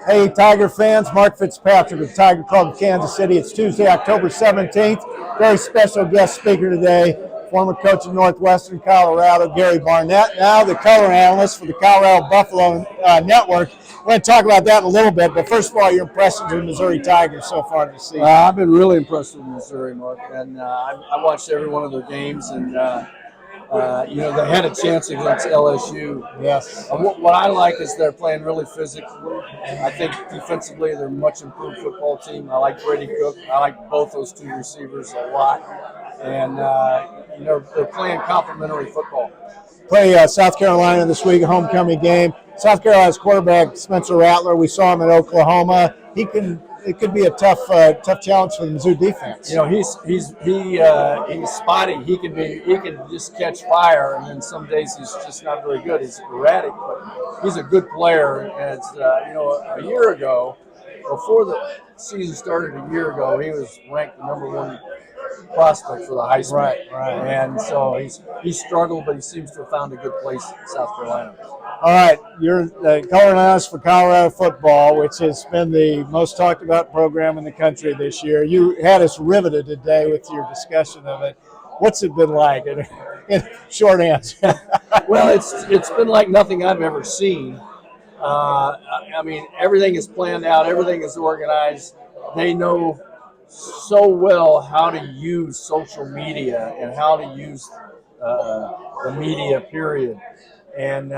Hey, Tiger fans, Mark Fitzpatrick with Tiger Club Kansas City. It's Tuesday, October 17th. Very special guest speaker today, former coach of Northwestern Colorado, Gary Barnett, now the color analyst for the Colorado Buffalo Network. We're going to talk about that in a little bit, but first of all, your impressions of the Missouri Tigers so far this season. I've been really impressed with Missouri, Mark, and I watched every one of their games, and they had a chance against LSU. Yes. What I like is they're playing really physically. I think defensively they're a much improved football team. I like Brady Cook. I like both those two receivers a lot, and they're playing complementary football. Play South Carolina this week, a homecoming game. South Carolina's quarterback Spencer Rattler. We saw him at Oklahoma. It could be a tough challenge for the Mizzou defense. You know, he's spotty. He can just catch fire, and then some days he's just not very good. He's erratic, but he's a good player. And a year ago, before the season started, a year ago, he was ranked the #1 prospect for the Heisman. Right. And so he's struggled, but he seems to have found a good place in South Carolina. All right, you're the color analyst for Colorado football, which has been the most talked about program in the country this year. You had us riveted today with your discussion of it. What's it been like? In short answer. Well, it's been like nothing I've ever seen. I mean, everything is planned out. Everything is organized. They know so well how to use social media and how to use the media, period. And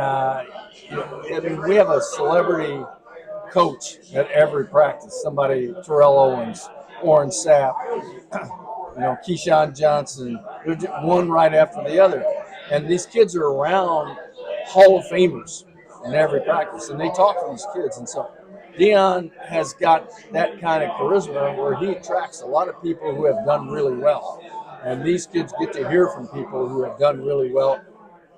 we have a celebrity coach at every practice. Somebody, Terrell Owens, Warren Sapp, Keyshawn Johnson. They're just one right after the other. And these kids are around Hall of Famers in every practice, and they talk to these kids. And so Deion has got that kind of charisma where he attracts a lot of people who have done really well. And these kids get to hear from people who have done really well,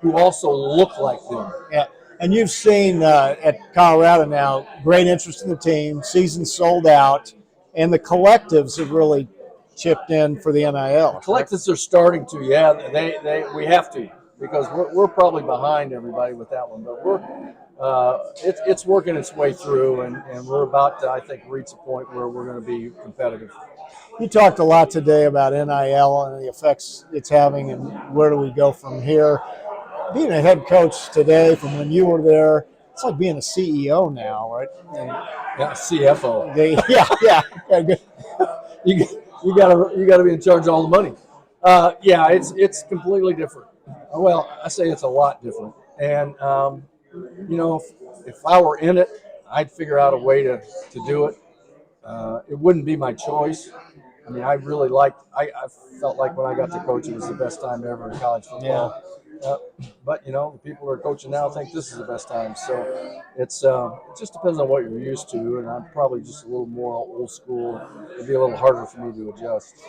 who also look like them. Yeah, and you've seen at Colorado now great interest in the team. Season sold out, and the collectives have really chipped in for the NIL. Collectives are starting to, yeah. We have to, because we're probably behind everybody with that one, but it's working its way through, and we're about to, I think, reach a point where we're going to be competitive. You talked a lot today about NIL and the effects it's having, and where do we go from here. Being a head coach today, from when you were there, it's like being a CEO now, right? Yeah, CFO. Yeah. You gotta be in charge of all the money. It's completely different. Well, I say it's a lot different. And if I were in it, I'd figure out a way to do it. It wouldn't be my choice. I mean, I felt like when I got to coach, it was the best time ever in college football. Yeah. But the people who are coaching now think this is the best time. So it just depends on what you're used to, and I'm probably just a little more old school. It'd be a little harder for me to adjust.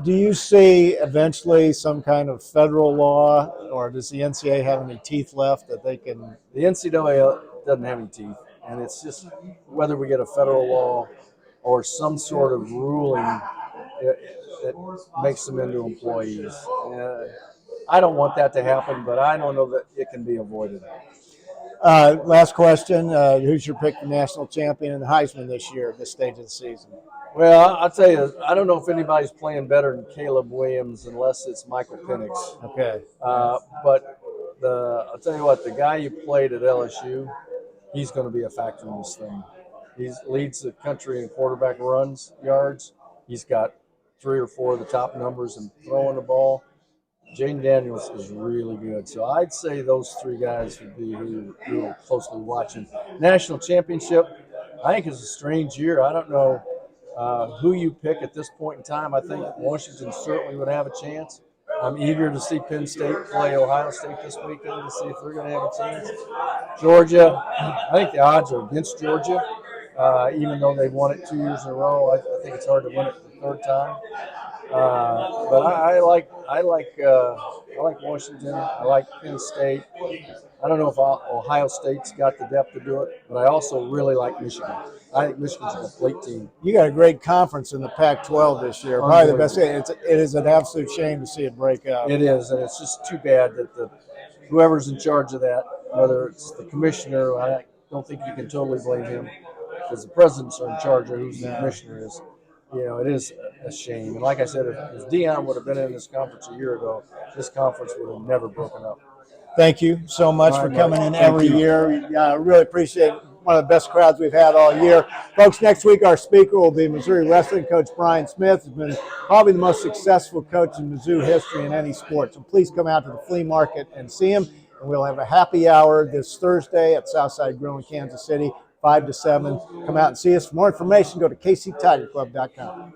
Do you see eventually some kind of federal law, or does the NCAA have any teeth left that they can? The NCAA doesn't have any teeth, and it's just whether we get a federal law or some sort of ruling that makes them into employees. I don't want that to happen, but I don't know that it can be avoided. Last question. Who's your pick for national champion and Heisman this year at this stage of the season? Well, I'll tell you, I don't know if anybody's playing better than Caleb Williams unless it's Michael Penix. Okay. But I'll tell you what, the guy who played at LSU, he's going to be a factor in this thing. He leads the country in quarterback runs, yards. He's got 3 or 4 of the top numbers in throwing the ball. Jayden Daniels is really good. So I'd say those 3 guys would be who you're closely watching. National championship, I think it's a strange year. I don't know who you pick at this point in time. I think Washington certainly would have a chance. I'm eager to see Penn State play Ohio State this weekend to see if they're going to have a chance. Georgia, I think the odds are against Georgia, even though they've won it 2 years in a row. I think it's hard to win it the 3rd time. But I like Washington. I like Penn State. I don't know if Ohio State's got the depth to do it, but I also really like Michigan. I think Michigan's a complete team. You got a great conference in the Pac-12 this year. Probably the best. It is an absolute shame to see it break up. It is, and it's just too bad that whoever's in charge of that, whether it's the commissioner, I don't think you can totally blame him. because the presidents are in charge of who the commissioner is. You know, it is a shame. And like I said, if Dion would have been in this conference a year ago, this conference would have never broken up. Thank you so much All for right, coming Mark. in Thank every you. year. I really appreciate it. One of the best crowds we've had all year. Folks, next week our speaker will be Missouri wrestling coach Brian Smith. He's been probably the most successful coach in Mizzou history in any sport. So please come out to the flea market and see him. And we'll have a happy hour this Thursday at Southside Grill in Kansas City, 5 to 7. Come out and see us. For more information, go to kctigerclub.com.